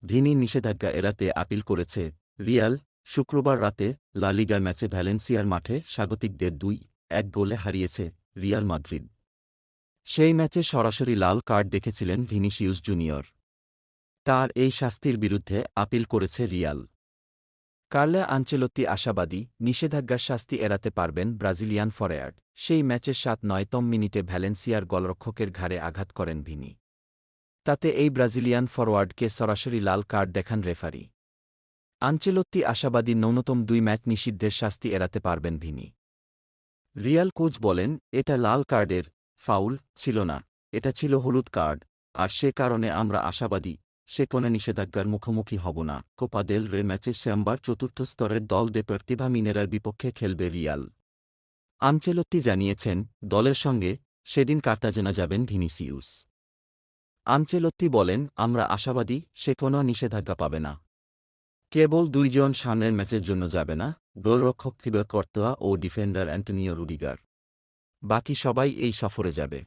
ভিনির নিষেধাজ্ঞা এড়াতে আপিল করেছে রিয়াল। শুক্রবার রাতে লা লিগা ম্যাচে ভ্যালেন্সিয়ার মাঠে স্বাগতিকদের ২-১ গোলে হারিয়েছে রিয়াল মাদ্রিদ। সেই ম্যাচে সরাসরি লাল কার্ড দেখেছিলেন ভিনিসিয়াস জুনিয়র। তার এই শাস্তির বিরুদ্ধে আপিল করেছে রিয়াল। কার্লো আনচেলত্তি আশাবাদী, নিষেধাজ্ঞার শাস্তি এড়াতে পারবেন ব্রাজিলিয়ান ফরোয়ার্ড। সেই ম্যাচের ৭-৯তম মিনিটে ভ্যালেন্সিয়ার গোলরক্ষকের ঘাড়ে আঘাত করেন ভিনি। তাতে এই ব্রাজিলিয়ান ফরোয়ার্ডকে সরাসরি লাল কার্ড দেখান রেফারি। আনচেলত্তি আশাবাদী ন্যূনতম ২ ম্যাচ নিষিদ্ধের শাস্তি এড়াতে পারবেন ভিনি। রিয়াল কোচ বলেন, এটা লাল কার্ডের ফাউল ছিল না, এটা ছিল হলুদ কার্ড, আর সে কারণে আমরা আশাবাদী সে কোনো নিষেধাজ্ঞার মুখোমুখি হব না। কোপা দেল রে ম্যাচে সোমবার চতুর্থ স্তরের দল দেপোর্তিভো মিনেরার বিপক্ষে খেলবে রিয়াল। আনচেলত্তি জানিয়েছেন, দলের সঙ্গে সেদিন কার্তাজেনা যাবেন ভিনিসিয়াস। আনচেলত্তি বলেন, আমরা আশাবাদী সে কোনো নিষেধাজ্ঞা পাবে না। কেবল ২ জন সামনের ম্যাচের জন্য যাবে না, গোলরক্ষক থিবো কর্তোয়া ও ডিফেন্ডার অ্যান্টোনিও রুডিগার। বাকি সবাই এই সফরে যাবে।